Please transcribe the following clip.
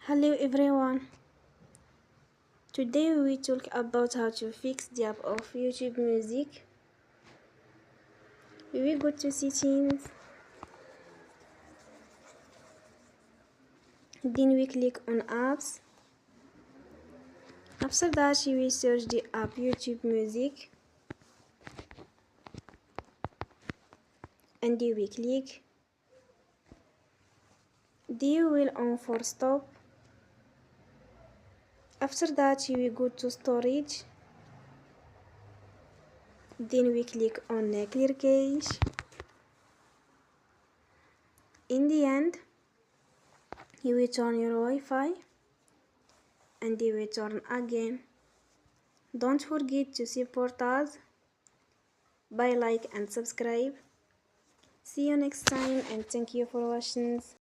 Hello everyone. Today we talk about how to fix the app of YouTube Music. We will go to settings, then we click on apps. After that you will search the app YouTube Music and you will click. Then you will on for stop. After that you will go to storage. Then we click on clear cache. In the end, you will turn your Wi-Fi and you will turn again. Don't forget to support us by like and subscribe. See you next time and thank you for watching.